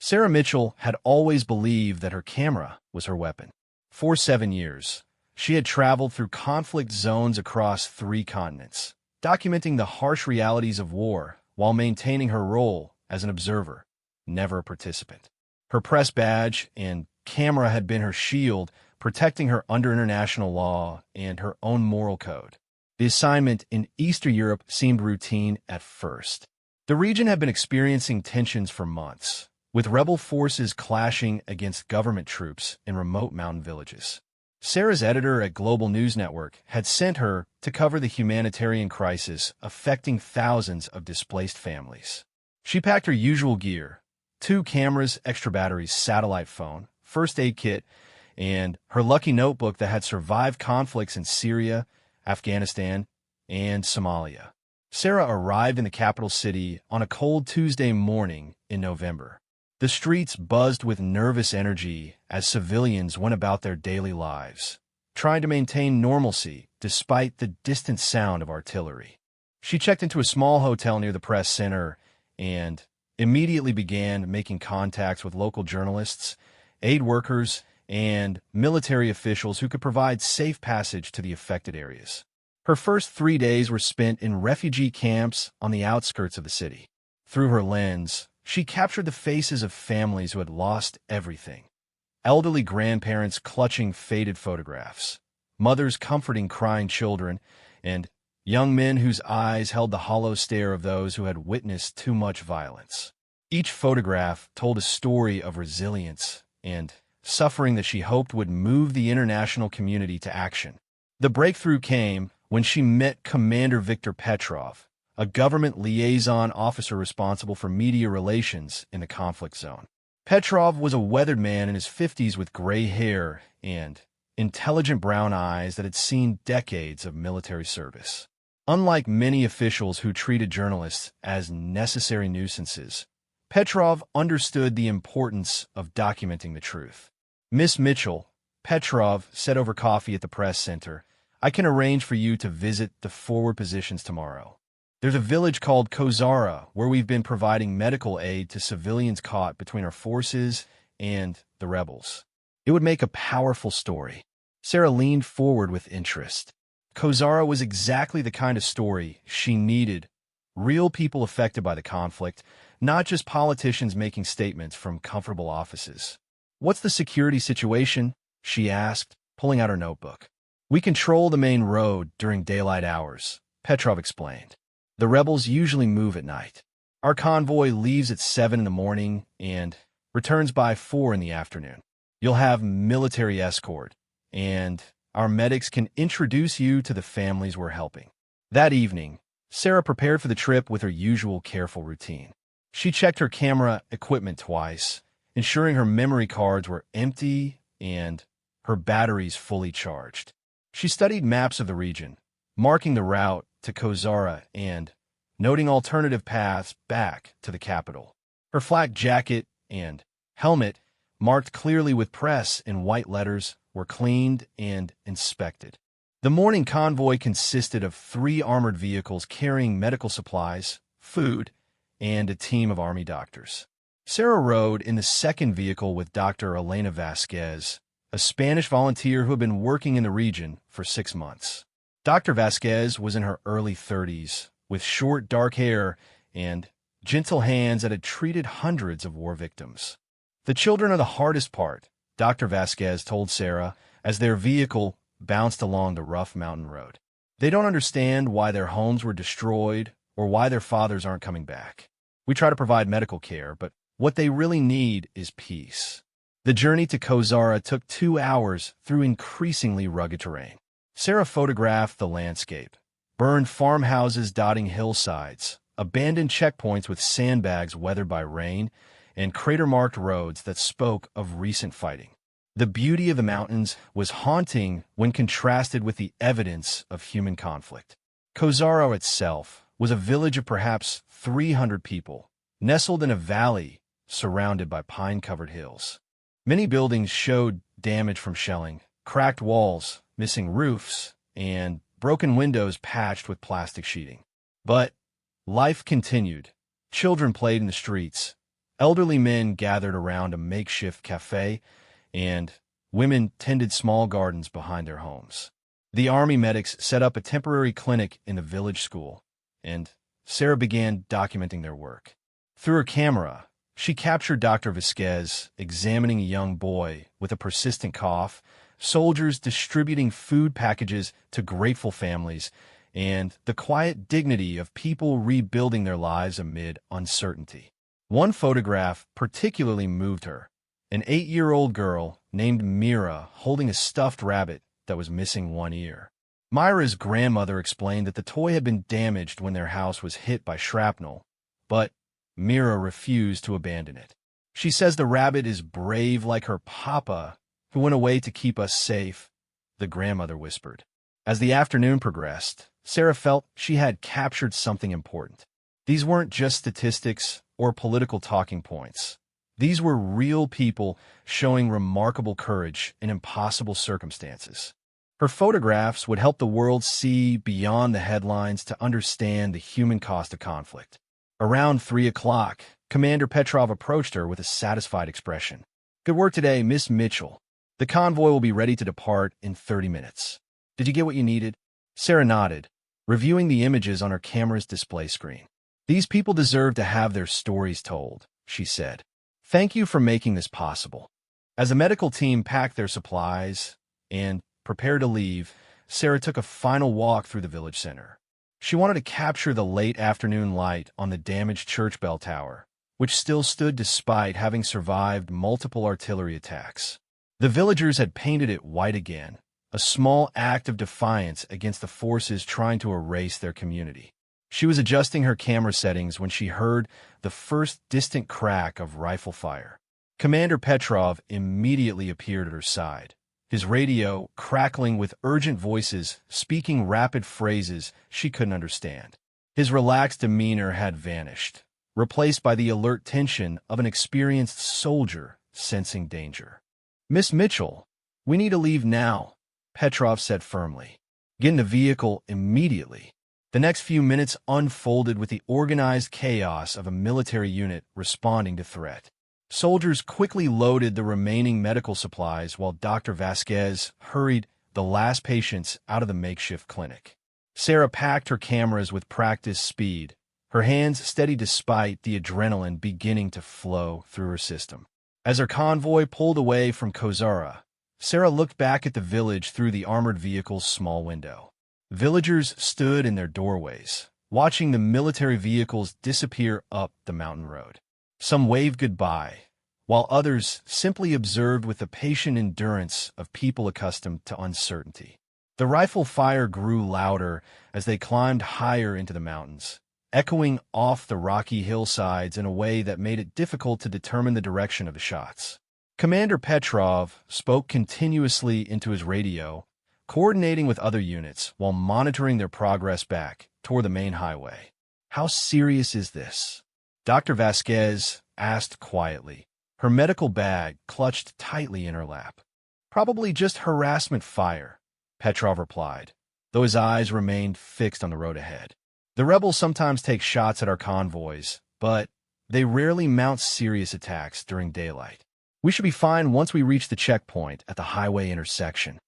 Sarah Mitchell had always believed that her camera was her weapon. For 7 years, she had traveled through conflict zones across 3 continents, documenting the harsh realities of war while maintaining her role as an observer, never a participant. Her press badge and camera had been her shield, protecting her under international law and her own moral code. The assignment in Eastern Europe seemed routine at first. The region had been experiencing tensions for months, with rebel forces clashing against government troops in remote mountain villages. Sarah's editor at Global News Network had sent her to cover the humanitarian crisis affecting thousands of displaced families. She packed her usual gear: 2 cameras, extra batteries, satellite phone, first aid kit, and her lucky notebook that had survived conflicts in Syria, Afghanistan, and Somalia. Sarah arrived in the capital city on a cold Tuesday morning in November. The streets buzzed with nervous energy as civilians went about their daily lives, trying to maintain normalcy despite the distant sound of artillery. She checked into a small hotel near the press center and immediately began making contacts with local journalists, aid workers, and military officials who could provide safe passage to the affected areas. Her first 3 days were spent in refugee camps on the outskirts of the city. Through her lens, she captured the faces of families who had lost everything: elderly grandparents clutching faded photographs, mothers comforting crying children, and young men whose eyes held the hollow stare of those who had witnessed too much violence. Each photograph told a story of resilience and suffering that she hoped would move the international community to action. The breakthrough came when she met Commander Viktor Petrov, a government liaison officer responsible for media relations in the conflict zone. Petrov was a weathered man in his 50s with gray hair and intelligent brown eyes that had seen decades of military service. Unlike many officials who treated journalists as necessary nuisances, Petrov understood the importance of documenting the truth. "Miss Mitchell," Petrov said over coffee at the press center, "I can arrange for you to visit the forward positions tomorrow. There's a village called Kozara where we've been providing medical aid to civilians caught between our forces and the rebels. It would make a powerful story." Sarah leaned forward with interest. Kozara was exactly the kind of story she needed: real people affected by the conflict, not just politicians making statements from comfortable offices. "What's the security situation?" she asked, pulling out her notebook. "We control the main road during daylight hours," Petrov explained. "The rebels usually move at night. Our convoy leaves at 7 in the morning and returns by 4 in the afternoon. You'll have military escort, and our medics can introduce you to the families we're helping." That evening, Sarah prepared for the trip with her usual careful routine. She checked her camera equipment twice, ensuring her memory cards were empty and her batteries fully charged. She studied maps of the region, marking the route to Kozara and noting alternative paths back to the capital. Her flak jacket and helmet, marked clearly with press in white letters, were cleaned and inspected. The morning convoy consisted of 3 armored vehicles carrying medical supplies, food, and a team of Army doctors. Sarah rode in the second vehicle with Dr. Elena Vasquez, a Spanish volunteer who had been working in the region for 6 months. Dr. Vasquez was in her early 30s, with short, dark hair and gentle hands that had treated hundreds of war victims. "The children are the hardest part," Dr. Vasquez told Sarah as their vehicle bounced along the rough mountain road. "They don't understand why their homes were destroyed or why their fathers aren't coming back. We try to provide medical care, but what they really need is peace." The journey to Kozara took 2 hours through increasingly rugged terrain. Sarah photographed the landscape: burned farmhouses dotting hillsides, abandoned checkpoints with sandbags weathered by rain, and crater-marked roads that spoke of recent fighting. The beauty of the mountains was haunting when contrasted with the evidence of human conflict. Kozara itself was a village of perhaps 300 people, nestled in a valley surrounded by pine-covered hills. Many buildings showed damage from shelling, cracked walls, missing roofs, and broken windows patched with plastic sheeting. But life continued. Children played in the streets. Elderly men gathered around a makeshift cafe, and women tended small gardens behind their homes. The army medics set up a temporary clinic in the village school, and Sarah began documenting their work. Through her camera, she captured Dr. Vasquez examining a young boy with a persistent cough, soldiers distributing food packages to grateful families, and the quiet dignity of people rebuilding their lives amid uncertainty. One photograph particularly moved her: an 8-year-old girl named Mira holding a stuffed rabbit that was missing one ear. Myra's grandmother explained that the toy had been damaged when their house was hit by shrapnel, but Mira refused to abandon it. She says the rabbit is brave like her papa, who went away to keep us safe, the grandmother whispered. As the afternoon progressed, Sarah felt she had captured something important. These weren't just statistics or political talking points. These were real people showing remarkable courage in impossible circumstances. Her photographs would help the world see beyond the headlines to understand the human cost of conflict. Around 3 o'clock, Commander Petrov approached her with a satisfied expression. "Good work today, Miss Mitchell. The convoy will be ready to depart in 30 minutes. Did you get what you needed?" Sarah nodded, reviewing the images on her camera's display screen. "These people deserve to have their stories told," she said. "Thank you for making this possible." As the medical team packed their supplies and prepared to leave, Sarah took a final walk through the village center. She wanted to capture the late afternoon light on the damaged church bell tower, which still stood despite having survived multiple artillery attacks. The villagers had painted it white again, a small act of defiance against the forces trying to erase their community. She was adjusting her camera settings when she heard the first distant crack of rifle fire. Commander Petrov immediately appeared at her side, his radio crackling with urgent voices speaking rapid phrases she couldn't understand. His relaxed demeanor had vanished, replaced by the alert tension of an experienced soldier sensing danger. "Miss Mitchell, we need to leave now," Petrov said firmly. "Get in the vehicle immediately." The next few minutes unfolded with the organized chaos of a military unit responding to threat. Soldiers quickly loaded the remaining medical supplies while Dr. Vasquez hurried the last patients out of the makeshift clinic. Sarah packed her cameras with practiced speed, her hands steady despite the adrenaline beginning to flow through her system. As her convoy pulled away from Kozara, Sarah looked back at the village through the armored vehicle's small window. Villagers stood in their doorways, watching the military vehicles disappear up the mountain road. Some waved goodbye, while others simply observed with the patient endurance of people accustomed to uncertainty. The rifle fire grew louder as they climbed higher into the mountains, echoing off the rocky hillsides in a way that made it difficult to determine the direction of the shots. Commander Petrov spoke continuously into his radio, coordinating with other units while monitoring their progress back toward the main highway. "How serious is this?" Dr. Vasquez asked quietly, her medical bag clutched tightly in her lap. "Probably just harassment fire," Petrov replied, though his eyes remained fixed on the road ahead. "The rebels sometimes take shots at our convoys, but they rarely mount serious attacks during daylight. We should be fine once we reach the checkpoint at the highway intersection."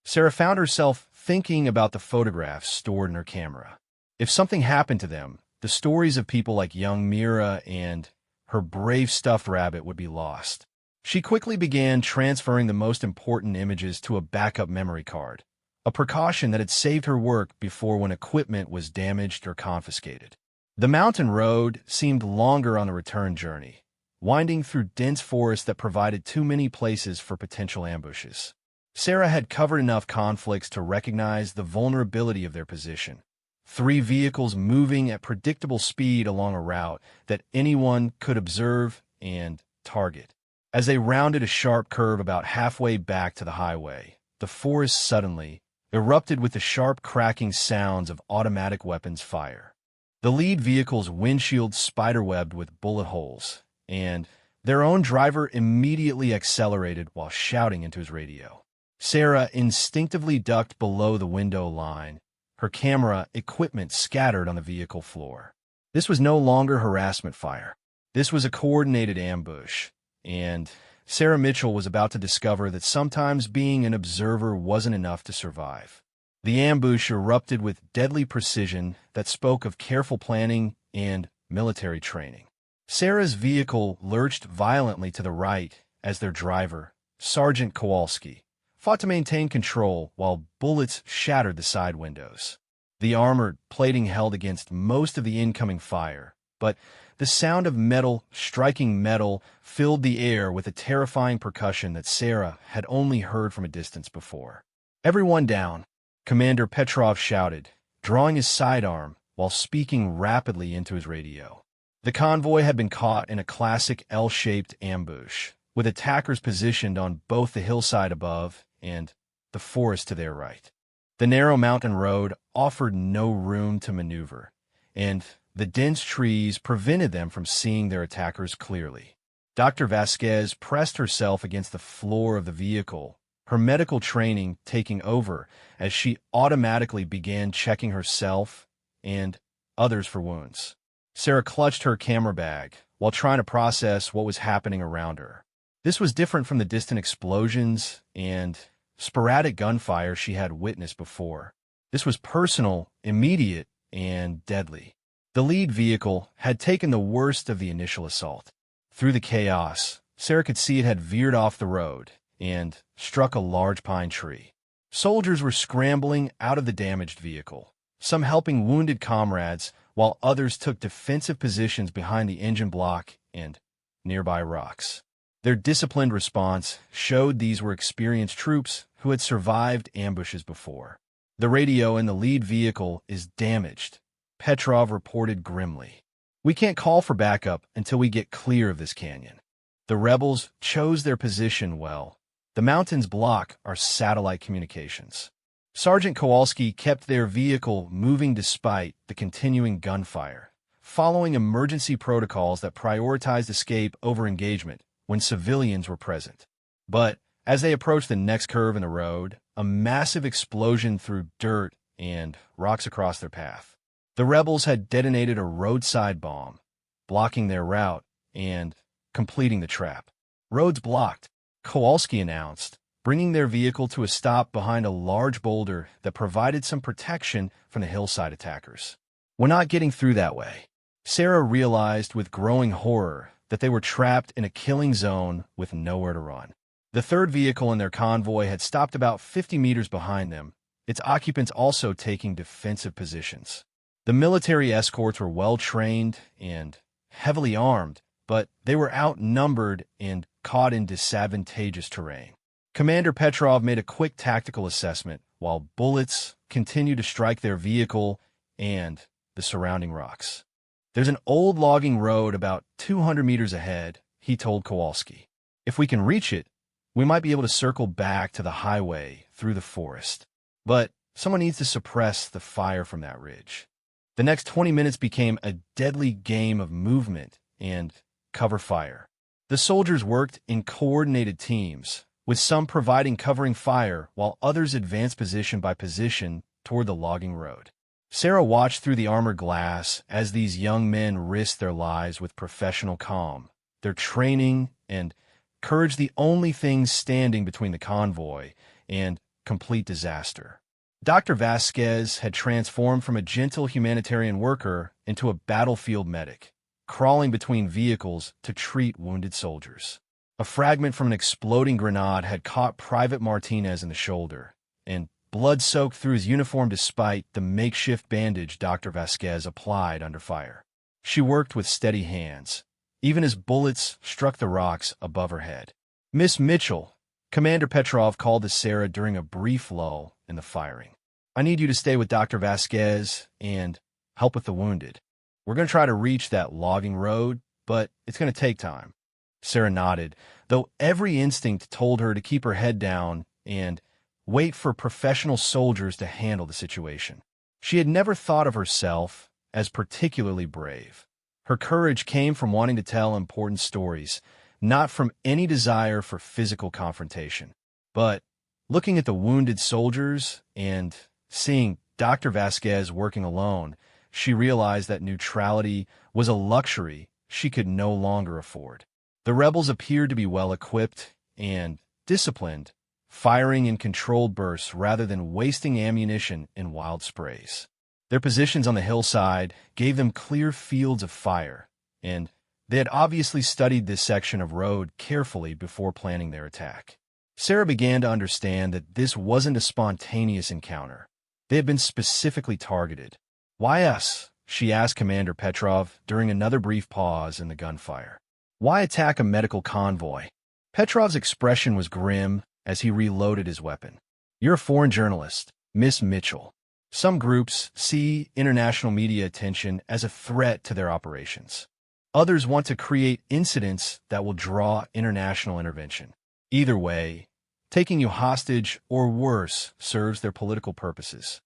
Sarah found herself thinking about the photographs stored in her camera. If something happened to them, the stories of people like young Mira and her brave stuffed rabbit would be lost. She quickly began transferring the most important images to a backup memory card, a precaution that had saved her work before when equipment was damaged or confiscated. The mountain road seemed longer on the return journey, winding through dense forest that provided too many places for potential ambushes. Sarah had covered enough conflicts to recognize the vulnerability of their position. 3 vehicles moving at predictable speed along a route that anyone could observe and target. As they rounded a sharp curve about halfway back to the highway, the forest suddenly erupted with the sharp cracking sounds of automatic weapons fire. The lead vehicle's windshield spiderwebbed with bullet holes, and their own driver immediately accelerated while shouting into his radio. Sarah instinctively ducked below the window line, her camera equipment scattered on the vehicle floor. This was no longer harassment fire. This was a coordinated ambush, and Sarah Mitchell was about to discover that sometimes being an observer wasn't enough to survive. The ambush erupted with deadly precision that spoke of careful planning and military training. Sarah's vehicle lurched violently to the right as their driver, Sergeant Kowalski, fought to maintain control while bullets shattered the side windows. The armored plating held against most of the incoming fire, but the sound of metal striking metal filled the air with a terrifying percussion that Sarah had only heard from a distance before. "Everyone down," Commander Petrov shouted, drawing his sidearm while speaking rapidly into his radio. The convoy had been caught in a classic L-shaped ambush, with attackers positioned on both the hillside above and the forest to their right. The narrow mountain road offered no room to maneuver, and the dense trees prevented them from seeing their attackers clearly. Dr. Vasquez pressed herself against the floor of the vehicle, her medical training taking over as she automatically began checking herself and others for wounds. Sarah clutched her camera bag while trying to process what was happening around her. This was different from the distant explosions and sporadic gunfire she had witnessed before. This was personal, immediate, and deadly. The lead vehicle had taken the worst of the initial assault. Through the chaos, Sarah could see it had veered off the road and struck a large pine tree. Soldiers were scrambling out of the damaged vehicle, some helping wounded comrades, while others took defensive positions behind the engine block and nearby rocks. Their disciplined response showed these were experienced troops who had survived ambushes before. "The radio in the lead vehicle is damaged," Petrov reported grimly. "We can't call for backup until we get clear of this canyon." The rebels chose their position well. The mountains block our satellite communications. Sergeant Kowalski kept their vehicle moving despite the continuing gunfire, following emergency protocols that prioritized escape over engagement when civilians were present. But as they approached the next curve in the road, a massive explosion threw dirt and rocks across their path. The rebels had detonated a roadside bomb, blocking their route and completing the trap. "Roads blocked," Kowalski announced, bringing their vehicle to a stop behind a large boulder that provided some protection from the hillside attackers. "We're not getting through that way." Sarah realized with growing horror that they were trapped in a killing zone with nowhere to run. The third vehicle in their convoy had stopped about 50 meters behind them, its occupants also taking defensive positions. The military escorts were well-trained and heavily armed, but they were outnumbered and caught in disadvantageous terrain. Commander Petrov made a quick tactical assessment while bullets continued to strike their vehicle and the surrounding rocks. "There's an old logging road about 200 meters ahead," he told Kowalski. "If we can reach it, we might be able to circle back to the highway through the forest. But someone needs to suppress the fire from that ridge." The next 20 minutes became a deadly game of movement and cover fire. The soldiers worked in coordinated teams, with some providing covering fire while others advanced position by position toward the logging road. Sarah watched through the armored glass as these young men risked their lives with professional calm, their training and courage the only things standing between the convoy and complete disaster. Dr. Vasquez had transformed from a gentle humanitarian worker into a battlefield medic, crawling between vehicles to treat wounded soldiers. A fragment from an exploding grenade had caught Private Martinez in the shoulder, and blood soaked through his uniform despite the makeshift bandage Dr. Vasquez applied under fire. She worked with steady hands, even as bullets struck the rocks above her head. "Miss Mitchell," Commander Petrov called to Sarah during a brief lull in the firing. "I need you to stay with Dr. Vasquez and help with the wounded. We're going to try to reach that logging road, but it's going to take time." Sarah nodded, though every instinct told her to keep her head down and wait for professional soldiers to handle the situation. She had never thought of herself as particularly brave. Her courage came from wanting to tell important stories, not from any desire for physical confrontation. But looking at the wounded soldiers and seeing Dr. Vasquez working alone, she realized that neutrality was a luxury she could no longer afford. The rebels appeared to be well-equipped and disciplined, firing in controlled bursts rather than wasting ammunition in wild sprays. Their positions on the hillside gave them clear fields of fire, and they had obviously studied this section of road carefully before planning their attack. Sarah began to understand that this wasn't a spontaneous encounter. They had been specifically targeted. "Why us?" she asked Commander Petrov during another brief pause in the gunfire. "Why attack a medical convoy?" Petrov's expression was grim as he reloaded his weapon. "You're a foreign journalist, Miss Mitchell. Some groups see international media attention as a threat to their operations. Others want to create incidents that will draw international intervention. Either way, taking you hostage or worse serves their political purposes."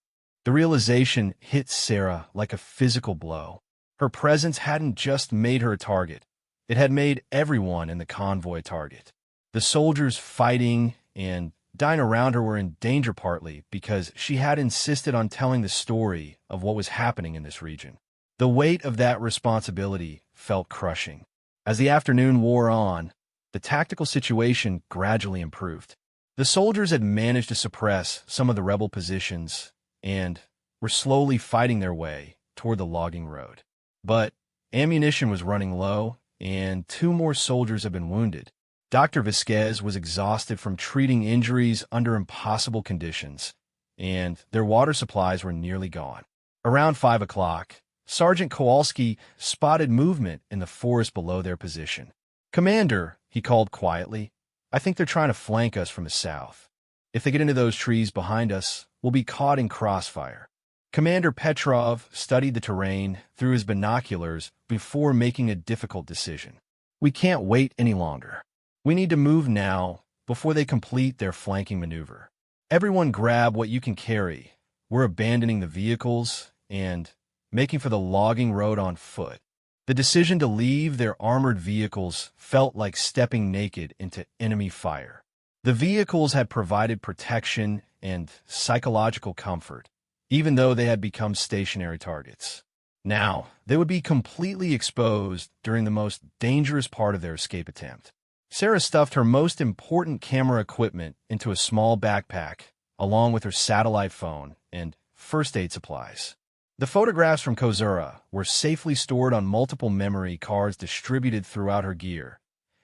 The realization hit Sarah like a physical blow. Her presence hadn't just made her a target. It had made everyone in the convoy a target. The soldiers fighting and dying around her were in danger partly because she had insisted on telling the story of what was happening in this region. The weight of that responsibility felt crushing. As the afternoon wore on, the tactical situation gradually improved. The soldiers had managed to suppress some of the rebel positions and were slowly fighting their way toward the logging road. But ammunition was running low, and 2 more soldiers had been wounded. Dr. Vasquez was exhausted from treating injuries under impossible conditions, and their water supplies were nearly gone. Around 5 o'clock, Sergeant Kowalski spotted movement in the forest below their position. "Commander," he called quietly, "I think they're trying to flank us from the south. If they get into those trees behind us, we'll be caught in crossfire." Commander Petrov studied the terrain through his binoculars before making a difficult decision. "We can't wait any longer. We need to move now before they complete their flanking maneuver. Everyone grab what you can carry. We're abandoning the vehicles and making for the logging road on foot." The decision to leave their armored vehicles felt like stepping naked into enemy fire. The vehicles had provided protection and psychological comfort, even though they had become stationary targets. Now, they would be completely exposed during the most dangerous part of their escape attempt. Sarah stuffed her most important camera equipment into a small backpack, along with her satellite phone and first aid supplies. The photographs from Kozura were safely stored on multiple memory cards distributed throughout her gear.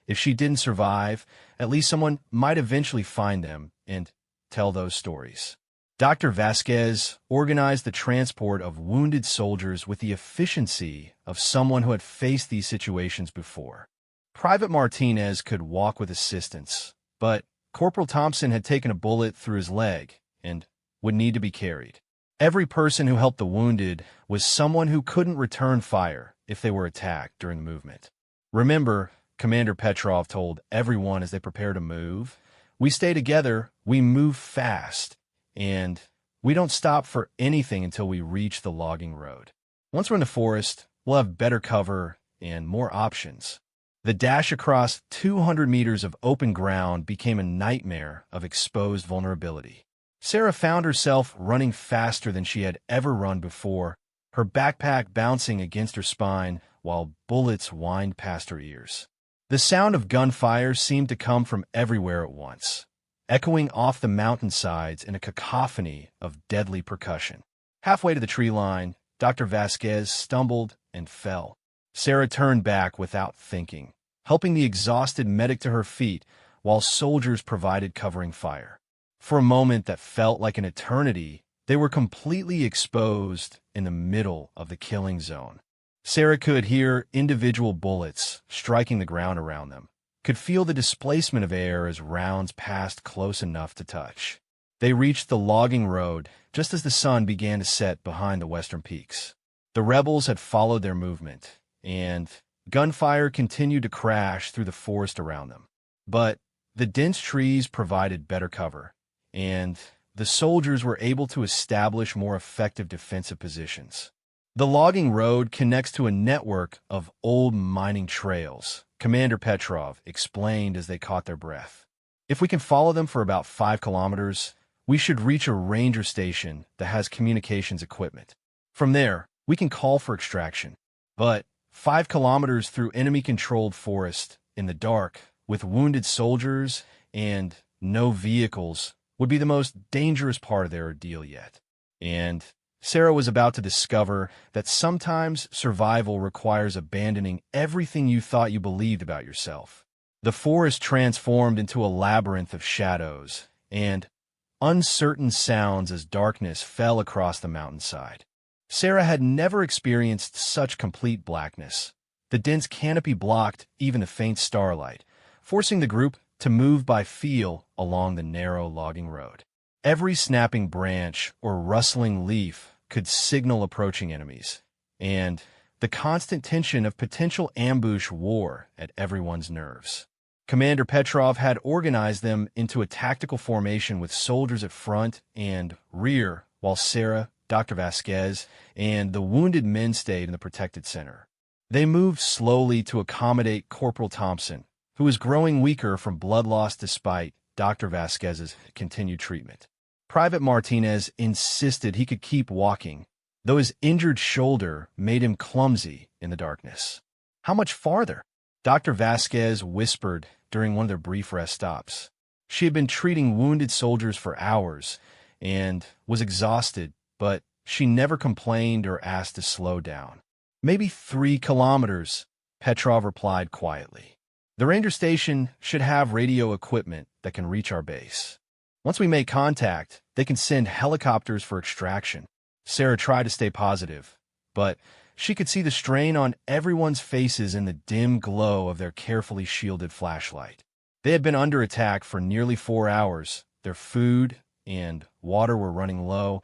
If she didn't survive, at least someone might eventually find them and tell those stories. Dr. Vasquez organized the transport of wounded soldiers with the efficiency of someone who had faced these situations before. Private Martinez could walk with assistance, but Corporal Thompson had taken a bullet through his leg and would need to be carried. Every person who helped the wounded was someone who couldn't return fire if they were attacked during the movement. "Remember," Commander Petrov told everyone as they prepared to move, "we stay together, we move fast, and we don't stop for anything until we reach the logging road. Once we're in the forest, we'll have better cover and more options." The dash across 200 meters of open ground became a nightmare of exposed vulnerability. Sarah found herself running faster than she had ever run before, her backpack bouncing against her spine while bullets whined past her ears. The sound of gunfire seemed to come from everywhere at once, echoing off the mountainsides in a cacophony of deadly percussion. Halfway to the tree line, Dr. Vasquez stumbled and fell. Sarah turned back without thinking, helping the exhausted medic to her feet while soldiers provided covering fire. For a moment that felt like an eternity, they were completely exposed in the middle of the killing zone. Sarah could hear individual bullets striking the ground around them, could feel the displacement of air as rounds passed close enough to touch. They reached the logging road just as the sun began to set behind the western peaks. The rebels had followed their movement, and gunfire continued to crash through the forest around them. But the dense trees provided better cover, and the soldiers were able to establish more effective defensive positions. The logging road connects to a network of old mining trails, Commander Petrov explained as they caught their breath. "If we can follow them for about 5 kilometers, we should reach a ranger station that has communications equipment. From there, we can call for extraction. But 5 kilometers through enemy-controlled forest in the dark, with wounded soldiers and no vehicles, would be the most dangerous part of their ordeal yet. And Sarah was about to discover that sometimes survival requires abandoning everything you thought you believed about yourself. The forest transformed into a labyrinth of shadows and uncertain sounds as darkness fell across the mountainside. Sarah had never experienced such complete blackness. The dense canopy blocked even the faint starlight, forcing the group to move by feel along the narrow logging road. Every snapping branch or rustling leaf could signal approaching enemies, and the constant tension of potential ambush wore at everyone's nerves. Commander Petrov had organized them into a tactical formation with soldiers at front and rear, while Sarah, Dr. Vasquez, and the wounded men stayed in the protected center. They moved slowly to accommodate Corporal Thompson, who was growing weaker from blood loss despite Dr. Vasquez's continued treatment. Private Martinez insisted he could keep walking, though his injured shoulder made him clumsy in the darkness. "How much farther?" Dr. Vasquez whispered during one of their brief rest stops. She had been treating wounded soldiers for hours and was exhausted, but she never complained or asked to slow down. "Maybe 3 kilometers, Petrov replied quietly. "The ranger station should have radio equipment that can reach our base. Once we make contact, they can send helicopters for extraction." Sarah tried to stay positive, but she could see the strain on everyone's faces in the dim glow of their carefully shielded flashlight. They had been under attack for nearly 4 hours. Their food and water were running low,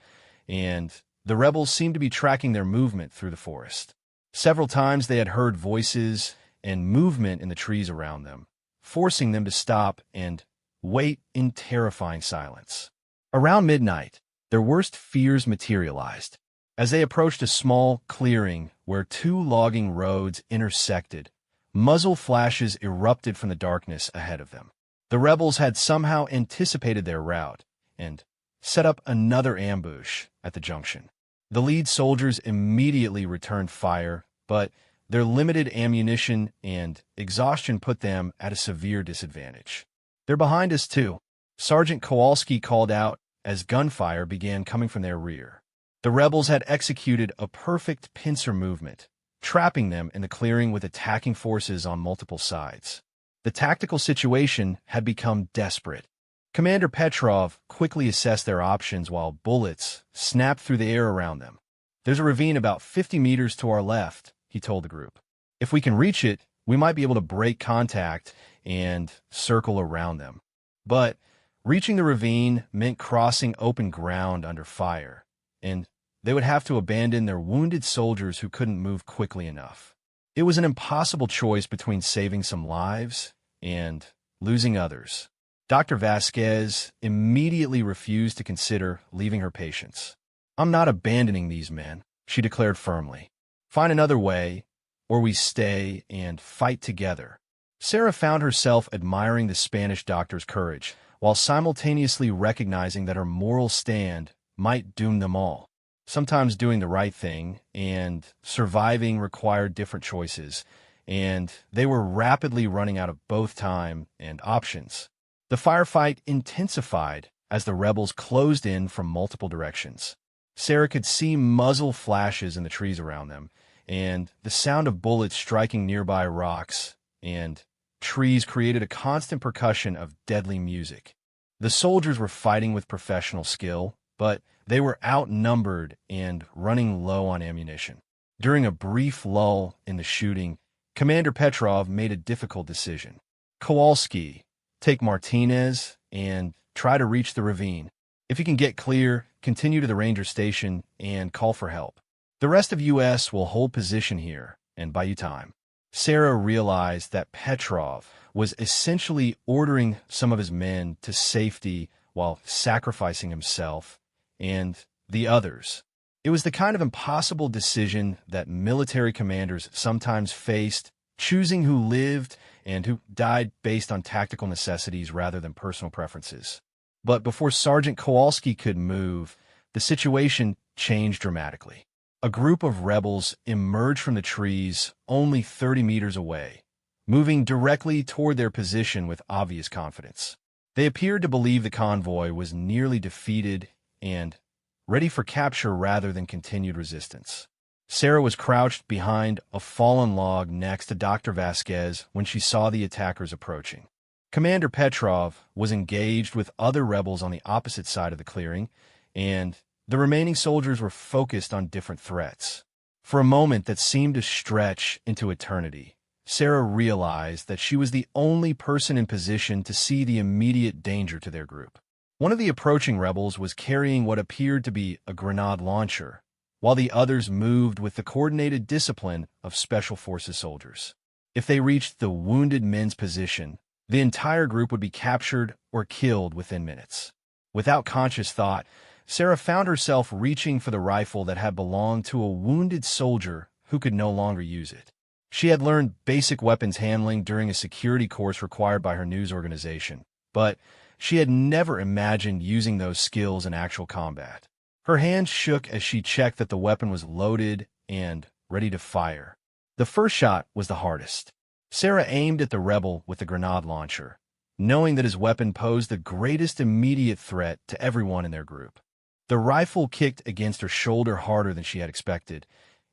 and the rebels seemed to be tracking their movement through the forest. Several times they had heard voices and movement in the trees around them, forcing them to stop and wait in terrifying silence. Around midnight, their worst fears materialized. As they approached a small clearing where 2 logging roads intersected, muzzle flashes erupted from the darkness ahead of them. The rebels had somehow anticipated their route and set up another ambush at the junction. The lead soldiers immediately returned fire, but their limited ammunition and exhaustion put them at a severe disadvantage. "They're behind us, too," Sergeant Kowalski called out as gunfire began coming from their rear. The rebels had executed a perfect pincer movement, trapping them in the clearing with attacking forces on multiple sides. The tactical situation had become desperate. Commander Petrov quickly assessed their options while bullets snapped through the air around them. "There's a ravine about 50 meters to our left," he told the group. "If we can reach it, we might be able to break contact and circle around them." But reaching the ravine meant crossing open ground under fire, and they would have to abandon their wounded soldiers who couldn't move quickly enough. It was an impossible choice between saving some lives and losing others. Dr. Vasquez immediately refused to consider leaving her patients. "I'm not abandoning these men," she declared firmly. "Find another way, or we stay and fight together." Sarah found herself admiring the Spanish doctor's courage, while simultaneously recognizing that her moral stand might doom them all. Sometimes doing the right thing and surviving required different choices, and they were rapidly running out of both time and options. The firefight intensified as the rebels closed in from multiple directions. Sarah could see muzzle flashes in the trees around them, and the sound of bullets striking nearby rocks and trees created a constant percussion of deadly music. The soldiers were fighting with professional skill, but they were outnumbered and running low on ammunition. During a brief lull in the shooting, Commander Petrov made a difficult decision. "Kowalski, take Martinez and try to reach the ravine. If you can get clear, continue to the ranger station and call for help. The rest of US will hold position here and buy you time." Sarah realized that Petrov was essentially ordering some of his men to safety while sacrificing himself and the others. It was the kind of impossible decision that military commanders sometimes faced, choosing who lived and who died based on tactical necessities rather than personal preferences. But before Sergeant Kowalski could move, the situation changed dramatically. a group of rebels emerged from the trees only 30 meters away, moving directly toward their position with obvious confidence. They appeared to believe the convoy was nearly defeated and ready for capture rather than continued resistance. Sarah was crouched behind a fallen log next to Dr. Vasquez when she saw the attackers approaching. Commander Petrov was engaged with other rebels on the opposite side of the clearing, and the remaining soldiers were focused on different threats. For a moment that seemed to stretch into eternity, Sarah realized that she was the only person in position to see the immediate danger to their group. One of the approaching rebels was carrying what appeared to be a grenade launcher, while the others moved with the coordinated discipline of Special Forces soldiers. If they reached the wounded men's position, the entire group would be captured or killed within minutes. Without conscious thought, Sarah found herself reaching for the rifle that had belonged to a wounded soldier who could no longer use it. She had learned basic weapons handling during a security course required by her news organization, but she had never imagined using those skills in actual combat. Her hands shook as she checked that the weapon was loaded and ready to fire. The first shot was the hardest. Sarah aimed at the rebel with the grenade launcher, knowing that his weapon posed the greatest immediate threat to everyone in their group. The rifle kicked against her shoulder harder than she had expected,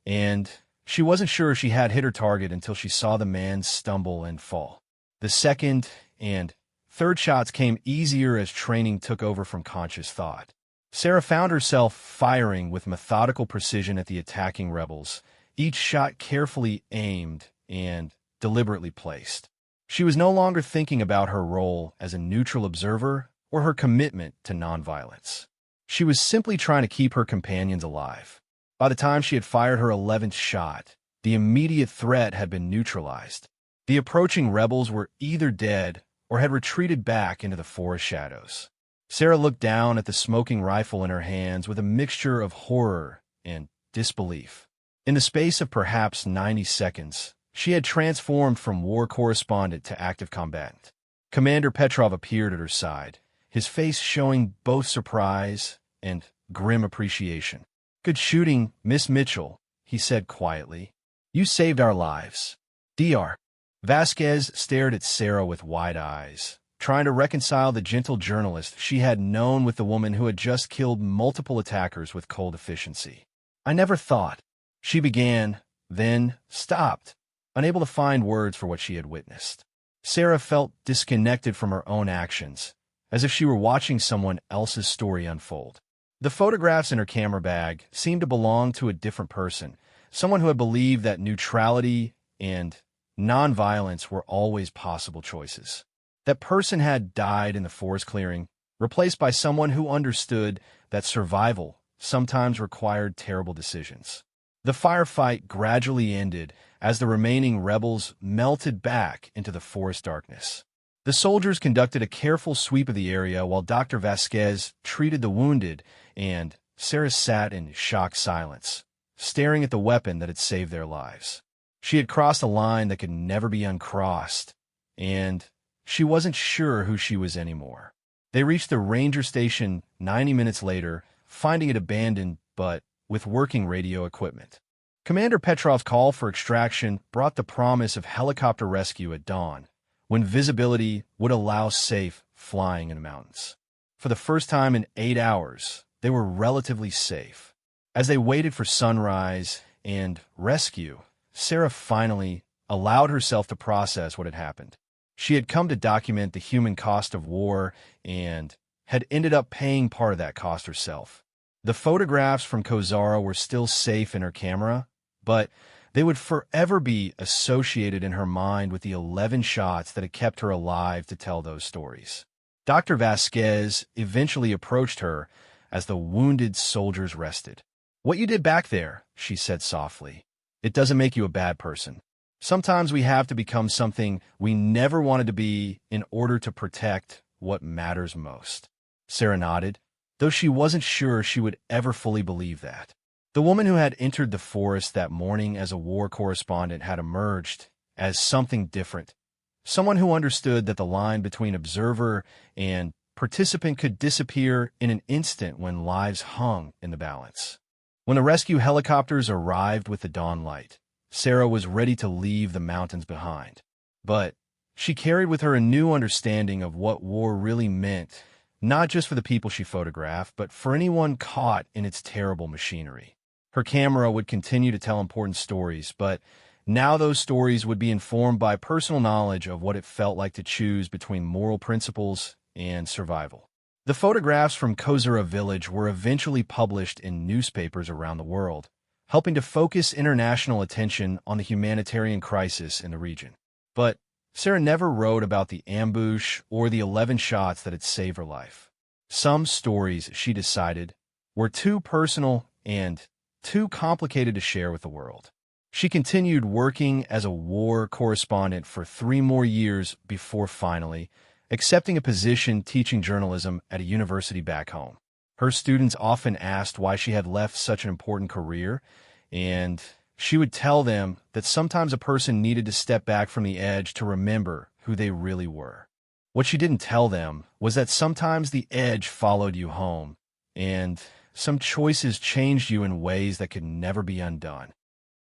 and she wasn't sure she had hit her target until she saw the man stumble and fall. The second and third shots came easier as training took over from conscious thought. Sarah found herself firing with methodical precision at the attacking rebels, each shot carefully aimed and deliberately placed. She was no longer thinking about her role as a neutral observer or her commitment to nonviolence. She was simply trying to keep her companions alive. By the time she had fired her 11th shot, the immediate threat had been neutralized. The approaching rebels were either dead or had retreated back into the forest shadows. Sarah looked down at the smoking rifle in her hands with a mixture of horror and disbelief. In the space of perhaps 90 seconds, she had transformed from war correspondent to active combatant. Commander Petrov appeared at her side, his face showing both surprise and grim appreciation. "Good shooting, Miss Mitchell," he said quietly. "You saved our lives." Dr. Vasquez stared at Sarah with wide eyes, trying to reconcile the gentle journalist she had known with the woman who had just killed multiple attackers with cold efficiency. "I never thought," she began, then stopped, unable to find words for what she had witnessed. Sarah felt disconnected from her own actions, as if she were watching someone else's story unfold. The photographs in her camera bag seemed to belong to a different person, someone who had believed that neutrality and nonviolence were always possible choices. That person had died in the forest clearing, replaced by someone who understood that survival sometimes required terrible decisions. The firefight gradually ended as the remaining rebels melted back into the forest darkness. The soldiers conducted a careful sweep of the area while Dr. Vasquez treated the wounded, and Sarah sat in shocked silence, staring at the weapon that had saved their lives. She had crossed a line that could never be uncrossed, and she wasn't sure who she was anymore. They reached the ranger station 90 minutes later, finding it abandoned but with working radio equipment. Commander Petrov's call for extraction brought the promise of helicopter rescue at dawn, when visibility would allow safe flying in the mountains. For the first time in 8 hours, they were relatively safe. As they waited for sunrise and rescue, Sarah finally allowed herself to process what had happened. She had come to document the human cost of war and had ended up paying part of that cost herself. The photographs from Kozara were still safe in her camera, but they would forever be associated in her mind with the 11 shots that had kept her alive to tell those stories. Dr. Vasquez eventually approached her as the wounded soldiers rested. "What you did back there," she said softly, "it doesn't make you a bad person. Sometimes we have to become something we never wanted to be in order to protect what matters most." Sarah nodded, though she wasn't sure she would ever fully believe that. The woman who had entered the forest that morning as a war correspondent had emerged as something different, someone who understood that the line between observer and participant could disappear in an instant when lives hung in the balance. When the rescue helicopters arrived with the dawn light, Sarah was ready to leave the mountains behind. But she carried with her a new understanding of what war really meant, not just for the people she photographed, but for anyone caught in its terrible machinery. Her camera would continue to tell important stories, but now those stories would be informed by personal knowledge of what it felt like to choose between moral principles and survival. The photographs from Kozura village were eventually published in newspapers around the world, helping to focus international attention on the humanitarian crisis in the region. But Sarah never wrote about the ambush or the 11 shots that had saved her life. Some stories, she decided, were too personal and too complicated to share with the world. She continued working as a war correspondent for 3 more years before finally accepting a position teaching journalism at a university back home. Her students often asked why she had left such an important career, and she would tell them that sometimes a person needed to step back from the edge to remember who they really were. What she didn't tell them was that sometimes the edge followed you home, and some choices changed you in ways that could never be undone.